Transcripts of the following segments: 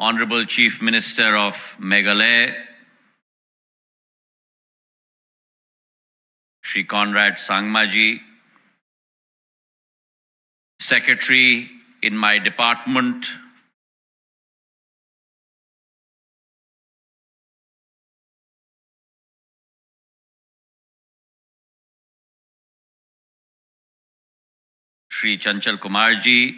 Honorable Chief Minister of Meghalaya, Shri Conrad Sangmaji, Secretary in my department, Shri Chanchal Kumarji,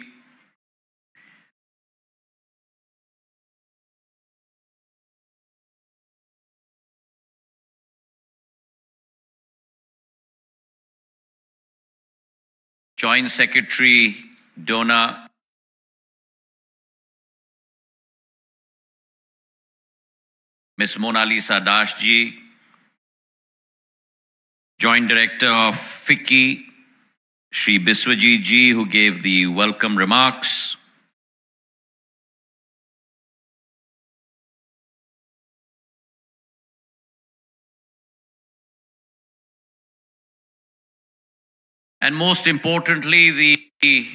Joint Secretary Dona, Ms. Mona Lisa Das ji, Joint Director of FICCI, Shri Biswajit ji, who gave the welcome remarks, and most importantly, the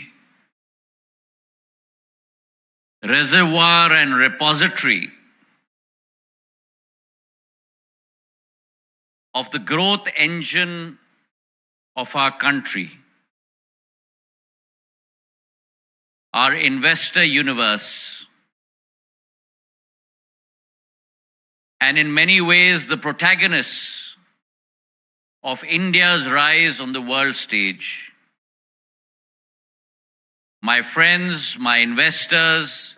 reservoir and repository of the growth engine of our country, our investor universe, and in many ways the protagonists of India's rise on the world stage. My friends, my investors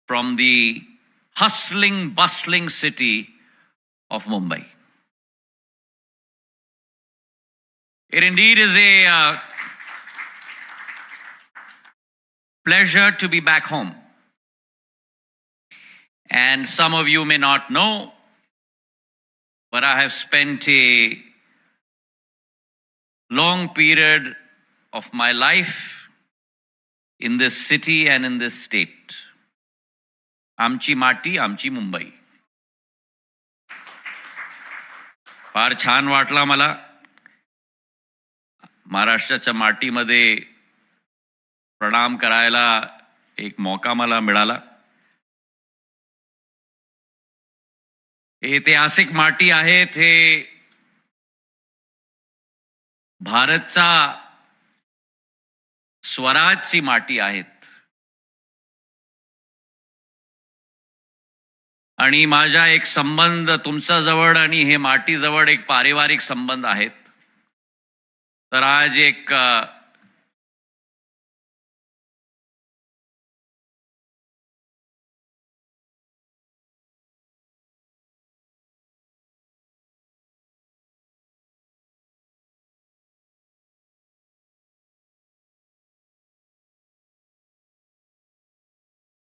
from the hustling, bustling city of Mumbai. It indeed is a pleasure to be back home. And some of you may not know, but I have spent a long period of my life in this city and in this state. Amchi Mati, Amchi Mumbai. फार छान वाटला मला महाराष्ट्राच्या मातीमध्ये प्रणाम करायला एक मौका मला मिळाला. ऐतिहासिक माती आहे, ते भारतचा स्वराजची माती आहेत. आणि माझा एक संबंध तुमच्या जवळ आणि हे माती जवळ एक पारिवारिक संबंध आहेत. तर आज एक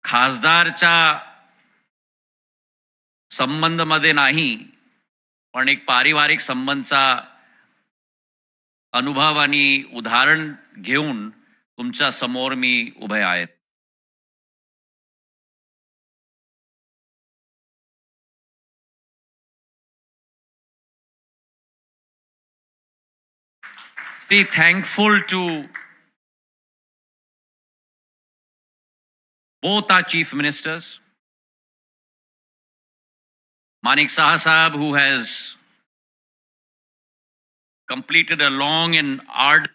खासदारच्या संबंध मध्ये नाही, पण एक पारिवारिक संबंधचा अनुभव आणि उदाहरण घेऊन तुमच्या समोर मी उभे आहे. Be thankful to both our chief ministers, Manik Saha Sahab, who has completed a long and arduous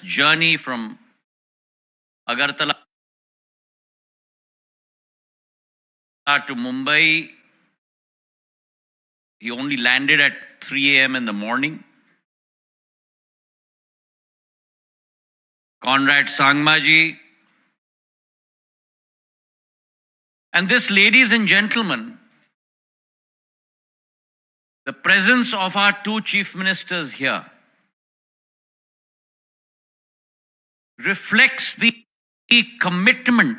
journey from Agartala to Mumbai. He only landed at 3 a.m. in the morning. Conrad Sangmaji. And this, ladies and gentlemen, the presence of our two chief ministers here reflects the commitment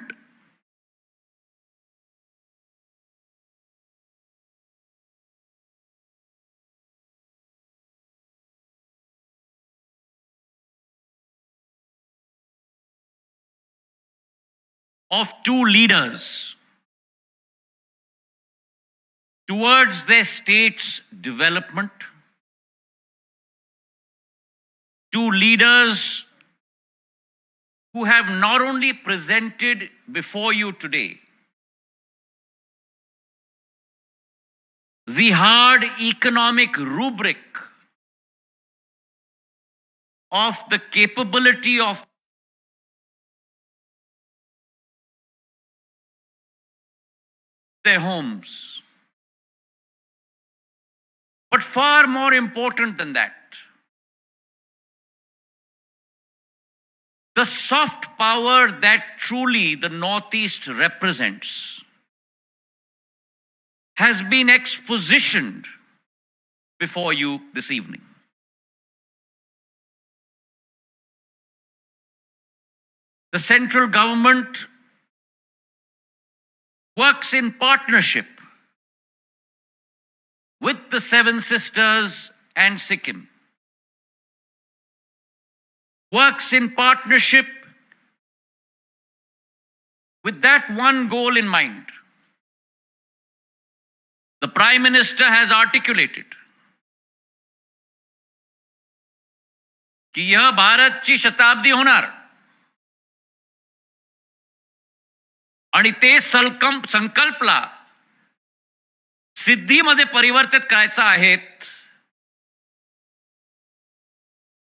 of two leaders towards their state's development two leaders who have not only presented before you today the hard economic rubric of the capability of their homes, but far more important than that, the soft power that truly the Northeast represents has been expositioned before you this evening. The central government works in partnership with the Seven Sisters and Sikkim, works in partnership with that one goal in mind. The Prime Minister has articulated कि यह भारतची शताब्दी होणार आणि ते संकल्पला सिद्धीमध्ये परिवर्तित करायचा आहेत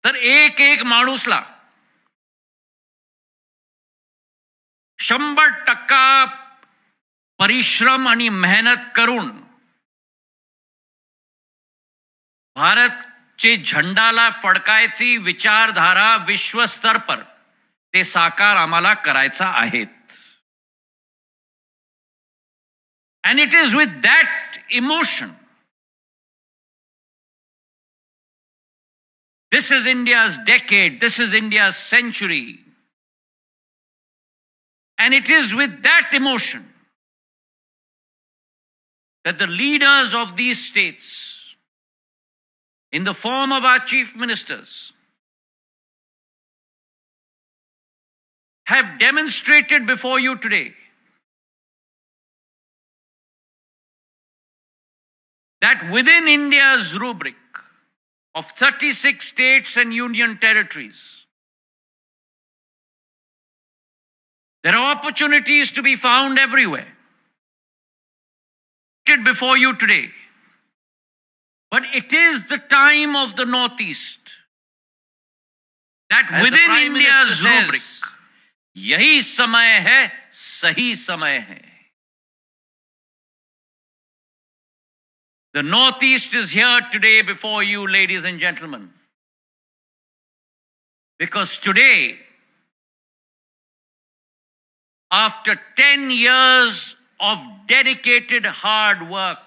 तर एक एक माणूसला 100% परिश्रम आणि मेहनत करून भारतचे झेंडाला फडकायची विचारधारा विश्वस्तर पर ते साकार आम्हाला करायचा आहेत. And it is with that emotion. This is India's decade, this is India's century. And it is with that emotion that the leaders of these states, in the form of our chief ministers, have demonstrated before you today that within India's rubric of 36 states and union territories, there are opportunities to be found everywhere. Before you today. But it is the time of the Northeast that within India's rubric, yahi samay hai, sahi samay hai. The Northeast is here today before you, ladies and gentlemen, because today, after 10 years of dedicated hard work,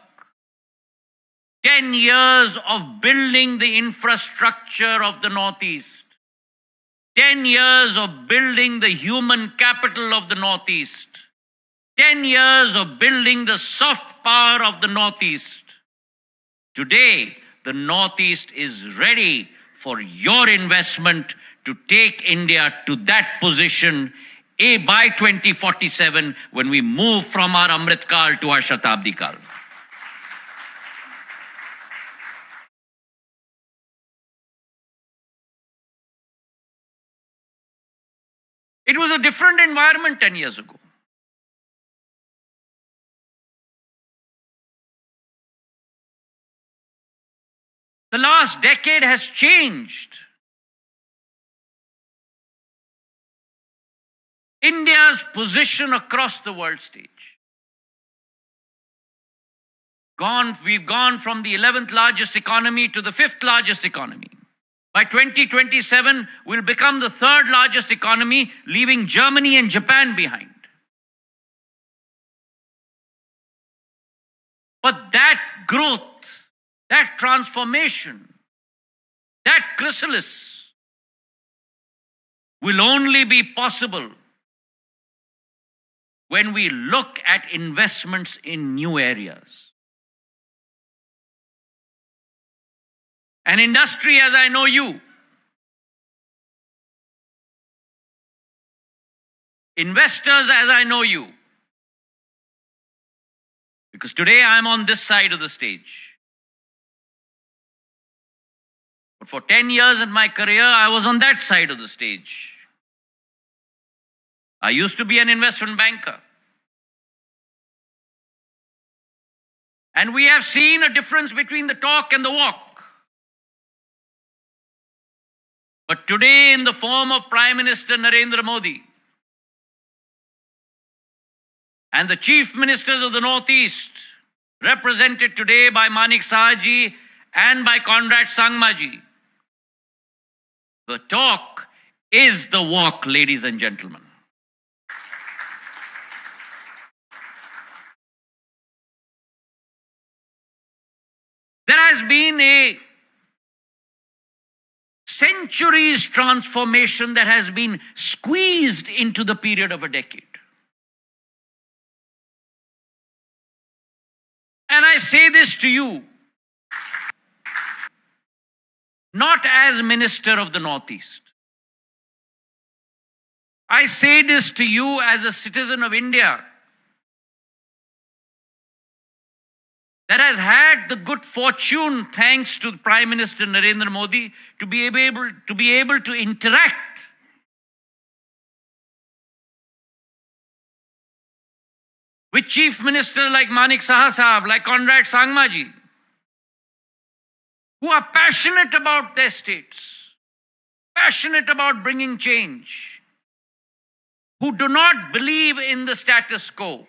10 years of building the infrastructure of the Northeast, 10 years of building the human capital of the Northeast, 10 years of building the soft power of the Northeast, today the Northeast is ready for your investment to take India to that position by 2047, when we move from our Amrit Kal to our Shatabdi Kal. It was a different environment 10 years ago. The last decade has changed India's position across the world stage. We've gone from the 11th largest economy to the 5th largest economy. By 2027, we'll become the 3rd largest economy, leaving Germany and Japan behind. But that growth, that transformation, that chrysalis will only be possible when we look at investments in new areas. An industry as I know you, investors as I know you, because today I'm on this side of the stage. For 10 years in my career, I was on that side of the stage. I used to be an investment banker. And we have seen a difference between the talk and the walk. But today, in the form of Prime Minister Narendra Modi and the Chief Ministers of the Northeast, represented today by Manik Sahaji and by Conrad Sangmaji, the talk is the walk, ladies and gentlemen. There has been a centuries transformation that has been squeezed into the period of a decade. And I say this to you, not as Minister of the Northeast. I say this to you as a citizen of India that has had the good fortune, thanks to Prime Minister Narendra Modi, to be able to interact with Chief Ministers like Manik Sahab, like Conrad Sangmaji, who are passionate about their states, passionate about bringing change, who do not believe in the status quo,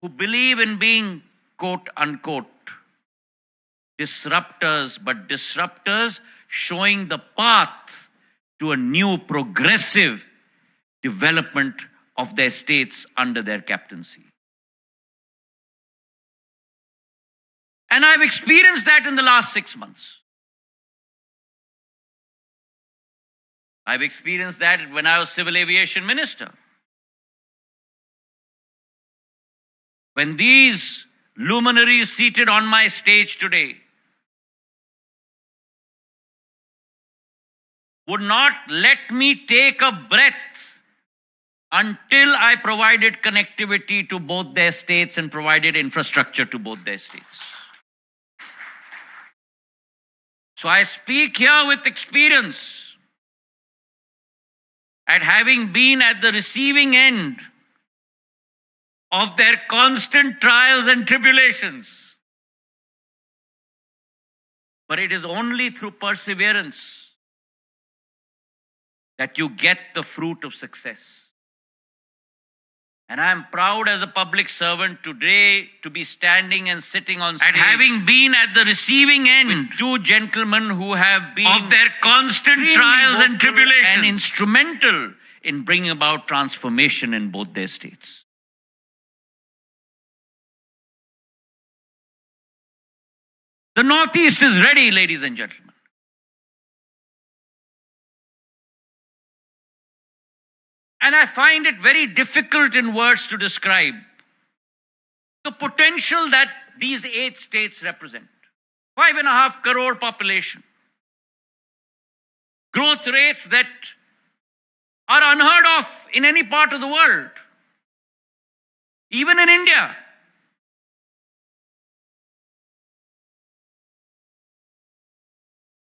who believe in being, quote unquote, disruptors, but disruptors showing the path to a new progressive development of their states under their captaincy. And I've experienced that in the last 6 months. I've experienced that when I was Civil Aviation Minister. When these luminaries seated on my stage today would not let me take a breath until I provided connectivity to both their states and provided infrastructure to both their states. So I speak here with experience, at having been at the receiving end of their constant trials and tribulations. But it is only through perseverance that you get the fruit of success. And I am proud as a public servant today to be standing and sitting on stage, and having been at the receiving end with two gentlemen who have been of their constant trials and tribulations and instrumental in bringing about transformation in both their states. The Northeast is ready, ladies and gentlemen. And I find it very difficult in words to describe the potential that these 8 states represent. 5.5 crore population. Growth rates that are unheard of in any part of the world. Even in India.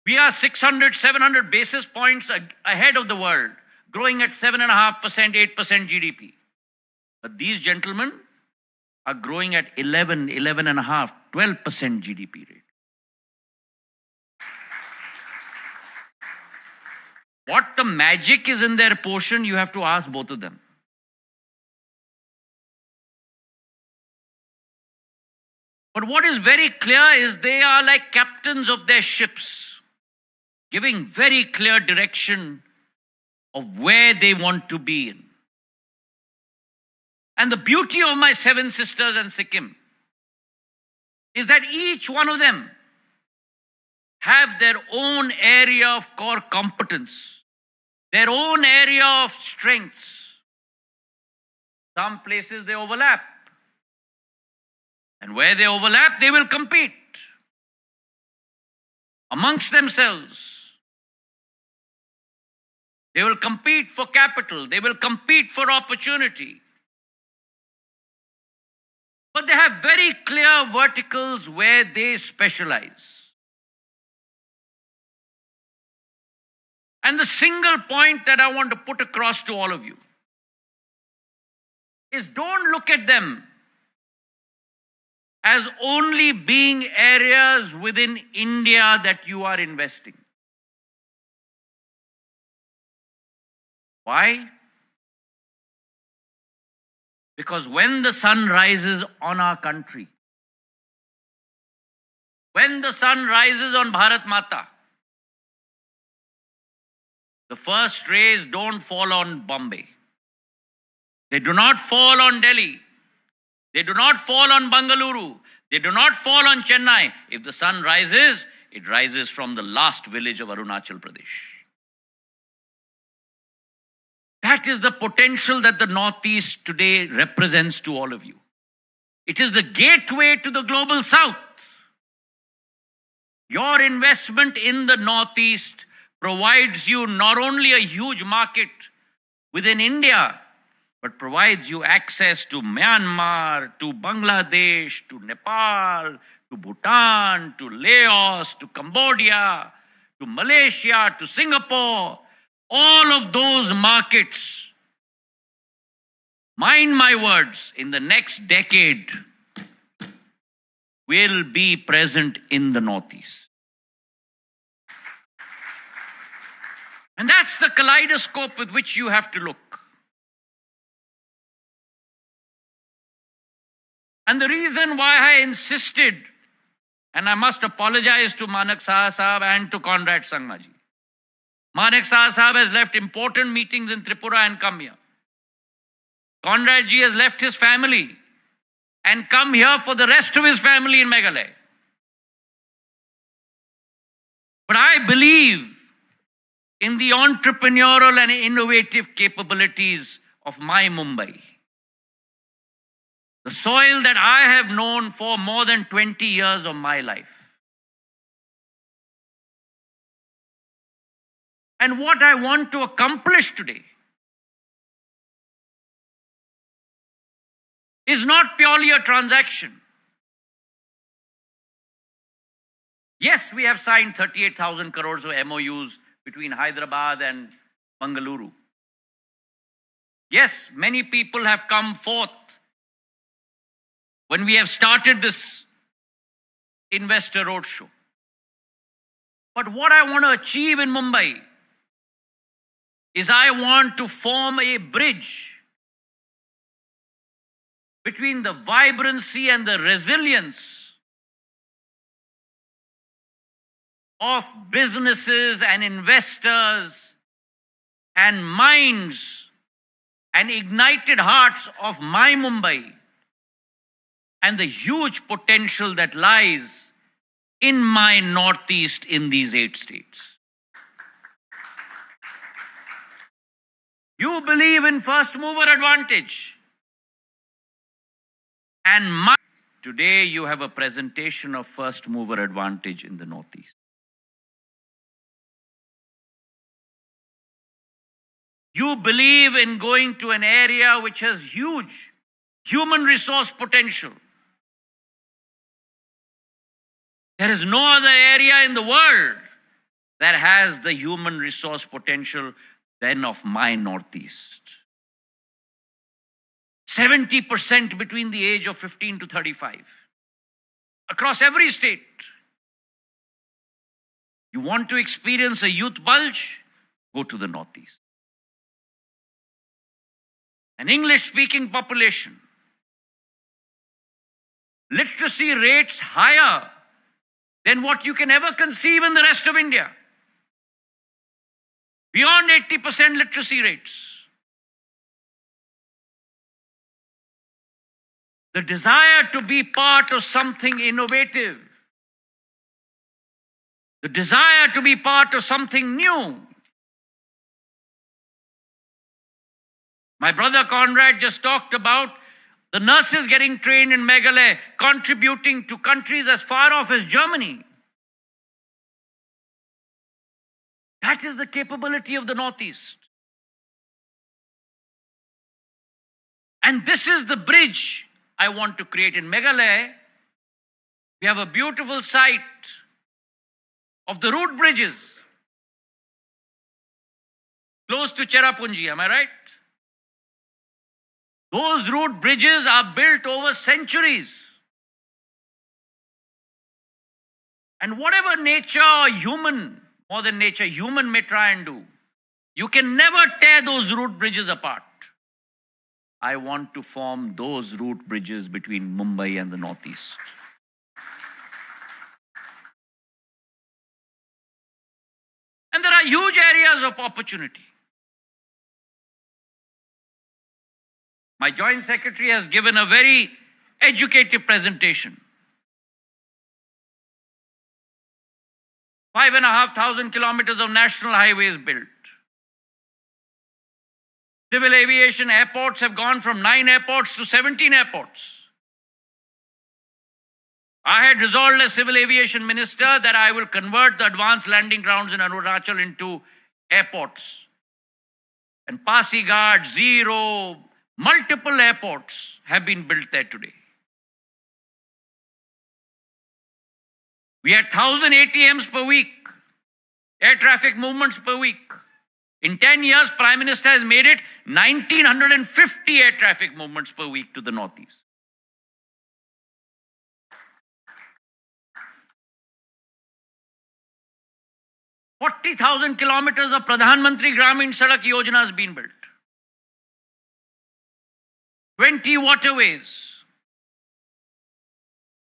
We are 600, 700 basis points ahead of the world, growing at 7.5%, 8% GDP. But these gentlemen are growing at 11, 11.5, 12% GDP rate. What the magic is in their portion, you have to ask both of them. But what is very clear is they are like captains of their ships, giving very clear direction of where they want to be in. And the beauty of my 7 sisters and Sikkim is that each one of them have their own area of core competence, their own area of strengths. Some places they overlap. And where they overlap, they will compete amongst themselves. They will compete for capital. They will compete for opportunity. But but they have very clear verticals where they specialize. And the single point that I want to put across to all of you is, don't look at them as only being areas within India that you are investing. Why? Because when the sun rises on our country, when the sun rises on Bharat Mata, the first rays don't fall on Bombay. They do not fall on Delhi. They do not fall on Bengaluru. They do not fall on Chennai. If the sun rises, it rises from the last village of Arunachal Pradesh. That is the potential that the Northeast today represents to all of you. It is the gateway to the global South. Your investment in the Northeast provides you not only a huge market within India, but provides you access to Myanmar, to Bangladesh, to Nepal, to Bhutan, to Laos, to Cambodia, to Malaysia, to Singapore. All of those markets, mind my words, in the next decade will be present in the Northeast. And that's the kaleidoscope with which you have to look. And the reason why I insisted, and I must apologize to Manak Saha Sahab and to Conrad Sangmaji. Manak Saha Sahab has left important meetings in Tripura and come here. Conrad ji has left his family and come here for the rest of his family in Meghalaya. But I believe in the entrepreneurial and innovative capabilities of my Mumbai. The soil that I have known for more than 20 years of my life. And what I want to accomplish today is not purely a transaction. Yes, we have signed 38,000 crores of MOUs between Hyderabad and Bengaluru. Yes, many people have come forth when we have started this investor roadshow. But what I want to achieve in Mumbai is I want to form a bridge between the vibrancy and the resilience of businesses and investors and minds and ignited hearts of my Mumbai and the huge potential that lies in my Northeast in these 8 states. You believe in first mover advantage. And today you have a presentation of first mover advantage in the Northeast. You believe in going to an area which has huge human resource potential. There is no other area in the world that has the human resource potential than of my Northeast. 70% between the age of 15 to 35. Across every state. You want to experience a youth bulge? Go to the Northeast. An English-speaking population. Literacy rates higher than what you can ever conceive in the rest of India. Beyond 80% literacy rates. The desire to be part of something innovative. The desire to be part of something new. My brother Conrad just talked about the nurses getting trained in Meghalaya, contributing to countries as far off as Germany. That is the capability of the Northeast. And this is the bridge I want to create. In Meghalaya, we have a beautiful site of the root bridges close to Cherrapunji, am I right? Those root bridges are built over centuries. And whatever nature or human, more than nature, human may try and do, you can never tear those root bridges apart. I want to form those root bridges between Mumbai and the Northeast. And there are huge areas of opportunity. My Joint Secretary has given a very educative presentation. 5,500 kilometers of national highways built. Civil aviation airports have gone from 9 airports to 17 airports. I had resolved as civil aviation minister that I will convert the advanced landing grounds in Arunachal into airports. And Pasighat, Zero, multiple airports have been built there today. We had 1,000 ATMs per week, air traffic movements per week. In 10 years, Prime Minister has made it 1,950 air traffic movements per week to the Northeast. – 40,000 kilometers of Pradhan Mantri Gramin Sadak Yojana has been built. 20 waterways.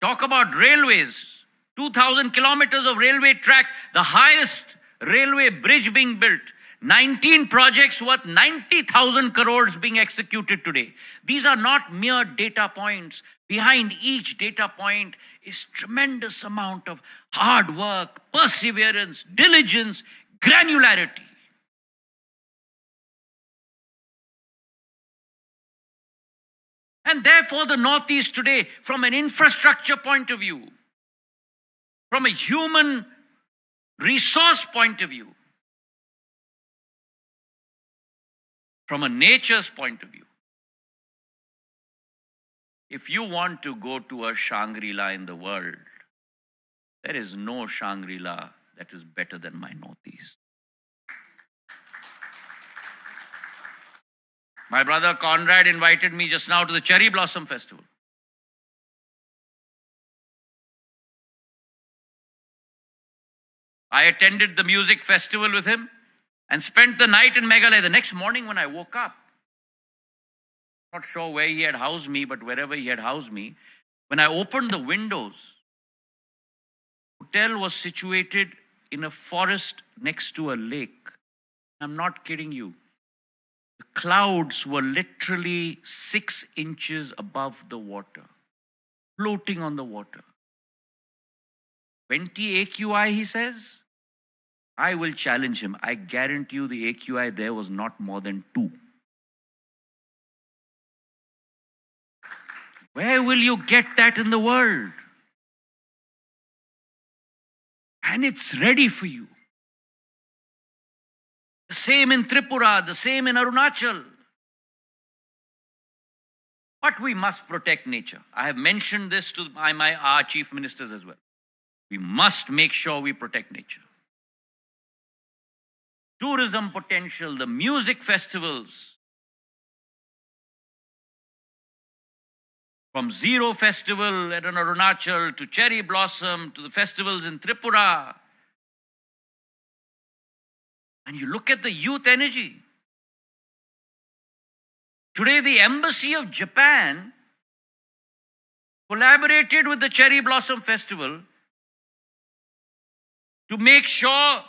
Talk about railways. 2,000 kilometers of railway tracks, the highest railway bridge being built. 19 projects worth 90,000 crores being executed today. These are not mere data points. Behind each data point is tremendous amount of hard work, perseverance, diligence, granularity. And therefore the Northeast today, from an infrastructure point of view, from a human resource point of view, from a nature's point of view, if you want to go to a Shangri-La in the world, there is no Shangri-La that is better than my Northeast. My brother Conrad invited me just now to the Cherry Blossom Festival. I attended the music festival with him and spent the night in Meghalaya. The next morning when I woke up, not sure where he had housed me, but wherever he had housed me, when I opened the windows, the hotel was situated in a forest next to a lake. I'm not kidding you. The clouds were literally 6 inches above the water, floating on the water. 20 AQI, he says. I will challenge him. I guarantee you the AQI there was not more than 2. Where will you get that in the world? And it's ready for you. The same in Tripura, the same in Arunachal. But we must protect nature. I have mentioned this to our chief ministers as well. We must make sure we protect nature. Tourism potential, the music festivals, from Zero Festival at Arunachal to Cherry Blossom to the festivals in Tripura. And you look at the youth energy. Today, the Embassy of Japan collaborated with the Cherry Blossom Festival to make sure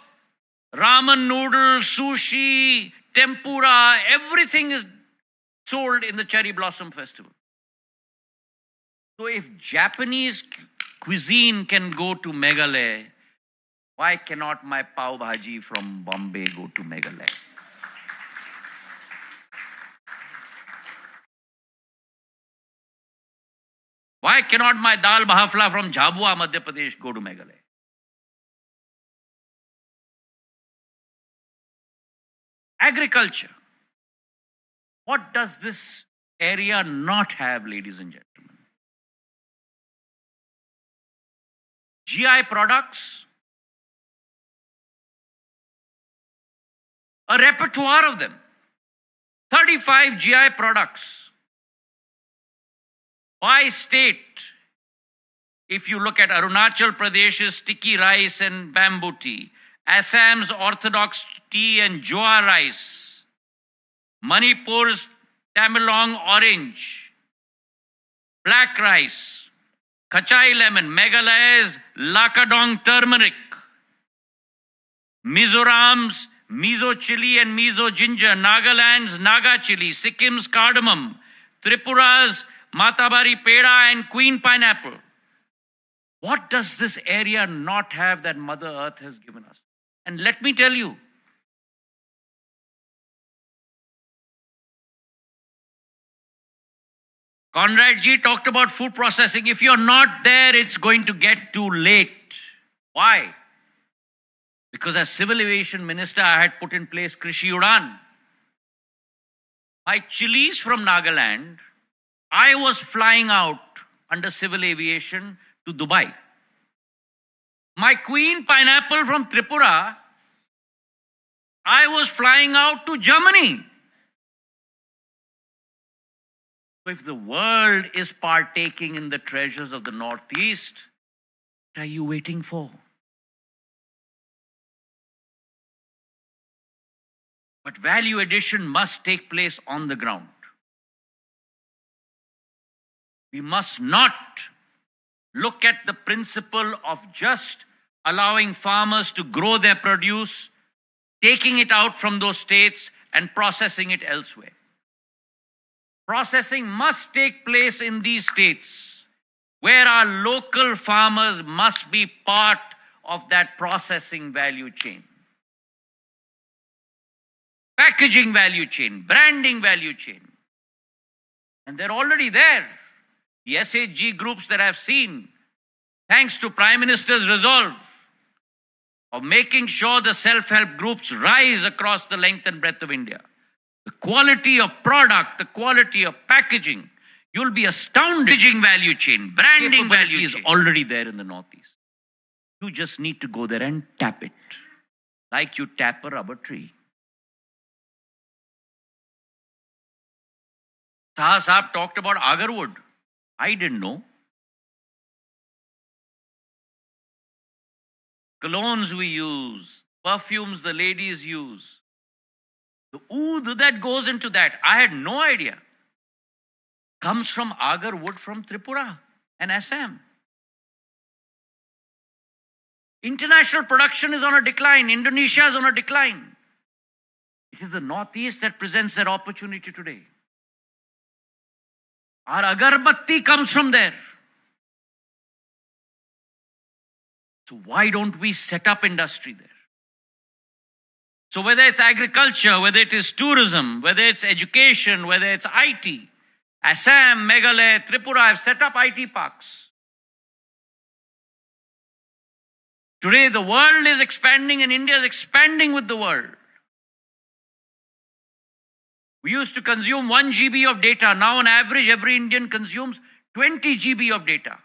ramen noodles, sushi, tempura, everything is sold in the Cherry Blossom Festival. So if Japanese cuisine can go to Meghalaya, why cannot my pav bhaji from Bombay go to Meghalaya? Why cannot my dal bahafla from Jhabua, Madhya Pradesh go to Meghalaya? Agriculture. What does this area not have, ladies and gentlemen? GI products, a repertoire of them, 35 GI products. By state, if you look at Arunachal Pradesh's sticky rice and bamboo tea, Assam's orthodox tea and jowar rice, Manipur's Tamilong orange, black rice, Kachai lemon, Meghalaya's Lakadong turmeric, Mizoram's miso chili and miso ginger, Nagaland's Naga chili, Sikkim's cardamom, Tripura's Matabari peda and queen pineapple. What does this area not have that Mother Earth has given us? And let me tell you, Conrad G talked about food processing. If you're not there, it's going to get too late. Why? Because as Civil Aviation Minister, I had put in place Krishi Udan. My chilies from Nagaland, I was flying out under Civil Aviation to Dubai. My queen pineapple from Tripura, I was flying out to Germany. So if the world is partaking in the treasures of the Northeast, what are you waiting for? But value addition must take place on the ground. We must not look at the principle of just allowing farmers to grow their produce, taking it out from those states and processing it elsewhere. Processing must take place in these states where our local farmers must be part of that processing value chain. Packaging value chain, branding value chain. And they're already there. The SHG groups that I've seen, thanks to Prime Minister's resolve of making sure the self-help groups rise across the length and breadth of India. The quality of product, the quality of packaging, you'll be astounded. Packaging value chain, branding value is already there in the Northeast. You just need to go there and tap it, like you tap a rubber tree. Taha Saab talked about agarwood. I didn't know. Colognes we use, perfumes the ladies use. The oud that goes into that, I had no idea. Comes from agar wood from Tripura and Assam. International production is on a decline. Indonesia is on a decline. It is the Northeast that presents that opportunity today. Our agarbatti comes from there. So why don't we set up industry there? So whether it's agriculture, whether it is tourism, whether it's education, whether it's IT, Assam, Meghalaya, Tripura have set up IT parks. Today the world is expanding and India is expanding with the world. We used to consume 1 GB of data. Now on average every Indian consumes 20 GB of data.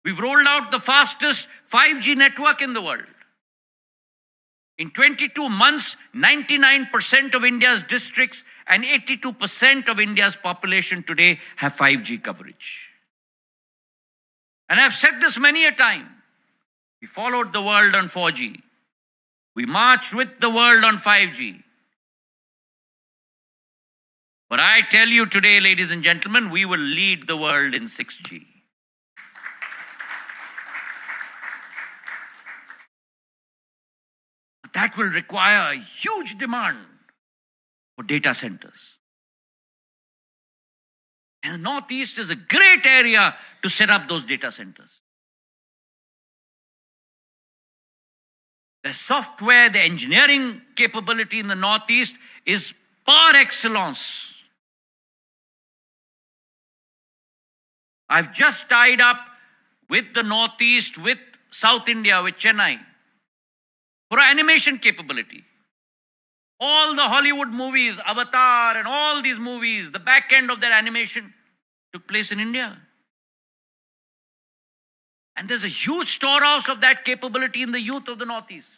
We've rolled out the fastest 5G network in the world. In 22 months, 99% of India's districts and 82% of India's population today have 5G coverage. And I've said this many a time. We followed the world on 4G. We marched with the world on 5G. But I tell you today, ladies and gentlemen, we will lead the world in 6G. That will require a huge demand for data centers. And the Northeast is a great area to set up those data centers. The software, the engineering capability in the Northeast is par excellence. I've just tied up with the Northeast, with South India, with Chennai, for our animation capability. All the Hollywood movies, Avatar and all these movies, the back end of their animation took place in India. And there's a huge storehouse of that capability in the youth of the Northeast.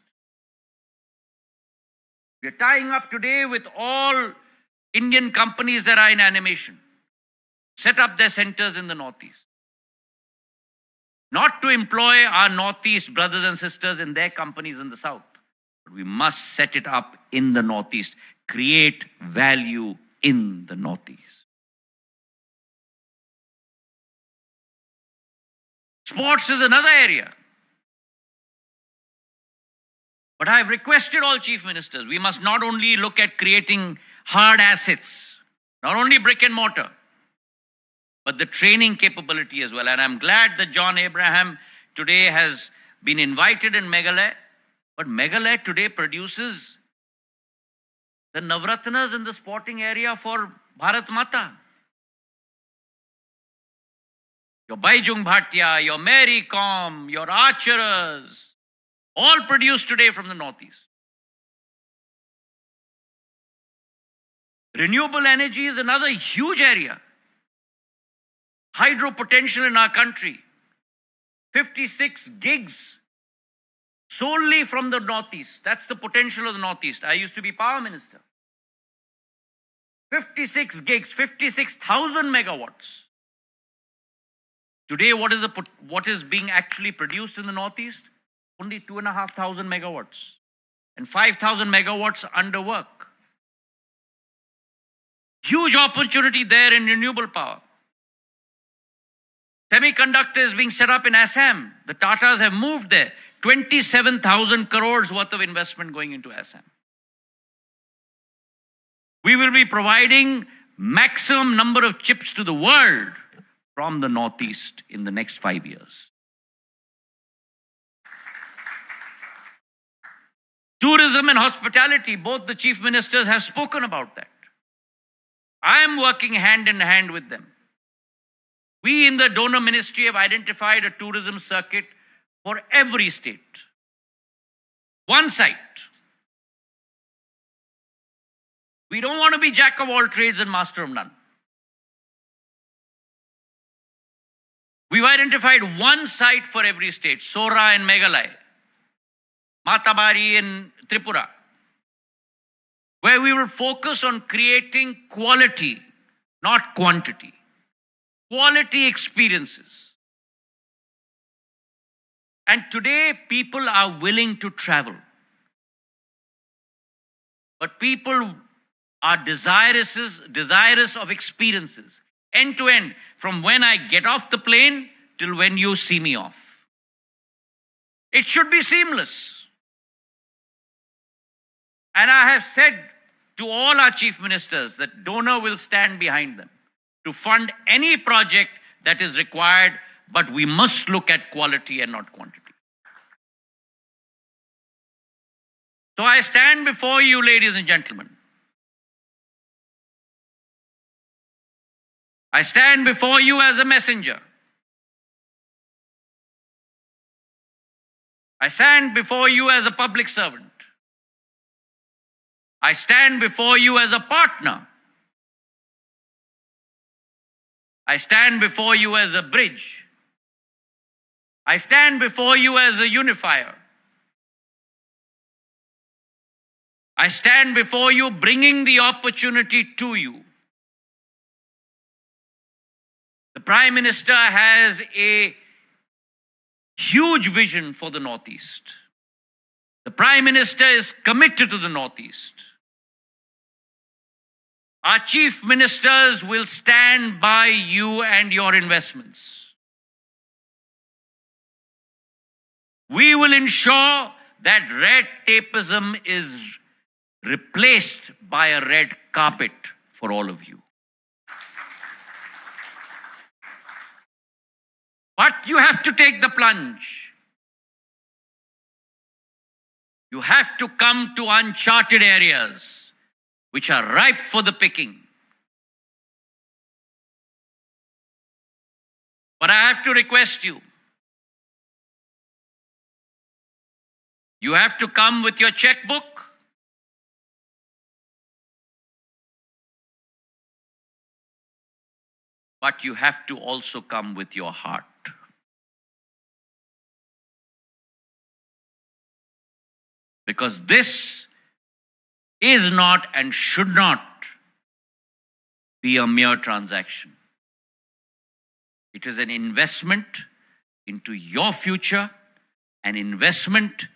We are tying up today with all Indian companies that are in animation, set up their centers in the Northeast. Not to employ our Northeast brothers and sisters in their companies in the South, but we must set it up in the Northeast, create value in the Northeast. Sports is another area. But I have requested all chief ministers, we must not only look at creating hard assets, not only brick and mortar, but the training capability as well. And I'm glad that John Abraham today has been invited in Meghalaya. But Meghalaya today produces the Navratnas in the sporting area for Bharat Mata. Your Baijung Bhatia, your Mary Com, your archers, all produced today from the Northeast. Renewable energy is another huge area. Hydro potential in our country, 56 gigs solely from the Northeast. That's the potential of the Northeast. I used to be power minister. 56 gigs, 56,000 megawatts. Today, what is being actually produced in the Northeast? Only 2,500 megawatts. And 5,000 megawatts under work. Huge opportunity there in renewable power. Semiconductor is being set up in Assam. The Tatas have moved there. 27,000 crores worth of investment going into Assam. We will be providing maximum number of chips to the world from the Northeast in the next 5 years. Tourism and hospitality, both the chief ministers have spoken about that. I am working hand in hand with them. We in the donor ministry have identified a tourism circuit for every state. One site. We don't want to be jack of all trades and master of none. We've identified one site for every state. Sora in Meghalaya, Matabari in Tripura, where we will focus on creating quality, not quantity. Quality experiences. And today, people are willing to travel. But people are desirous of experiences, end to end, from when I get off the plane till when you see me off. It should be seamless. And I have said to all our chief ministers that donor will stand behind them to fund any project that is required, but we must look at quality and not quantity. So I stand before you, ladies and gentlemen. I stand before you as a messenger. I stand before you as a public servant. I stand before you as a partner. I stand before you as a bridge. I stand before you as a unifier. I stand before you bringing the opportunity to you. The Prime Minister has a huge vision for the Northeast. The Prime Minister is committed to the Northeast. Our chief ministers will stand by you and your investments. We will ensure that red tapeism is replaced by a red carpet for all of you. But you have to take the plunge. You have to come to uncharted areas which are ripe for the picking. But I have to request you. You have to come with your checkbook but you have to also come with your heart. Because this is not and should not be a mere transaction. It is an investment into your future, an investment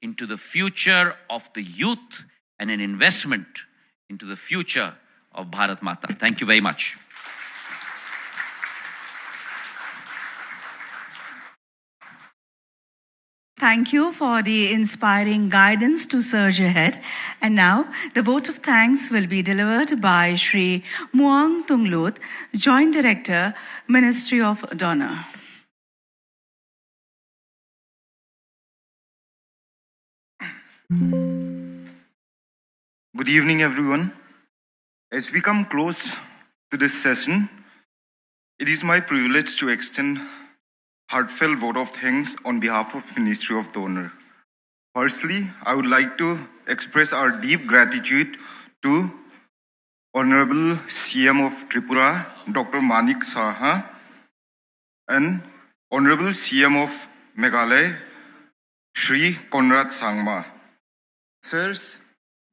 into the future of the youth, and an investment into the future of Bharat Mata. Thank you very much. Thank you for the inspiring guidance to surge ahead. And now, the vote of thanks will be delivered by Shri Muang Tunglut, Joint Director, Ministry of Donor. Good evening, everyone. As we come close to this session, it is my privilege to extend heartfelt vote of thanks on behalf of Ministry of Donor. Firstly, I would like to express our deep gratitude to Honorable CM of Tripura, Dr. Manik Saha, and Honorable CM of Meghalaya, Shri Conrad Sangma. Sirs,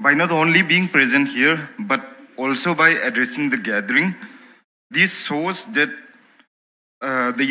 by not only being present here, but also by addressing the gathering, this shows that the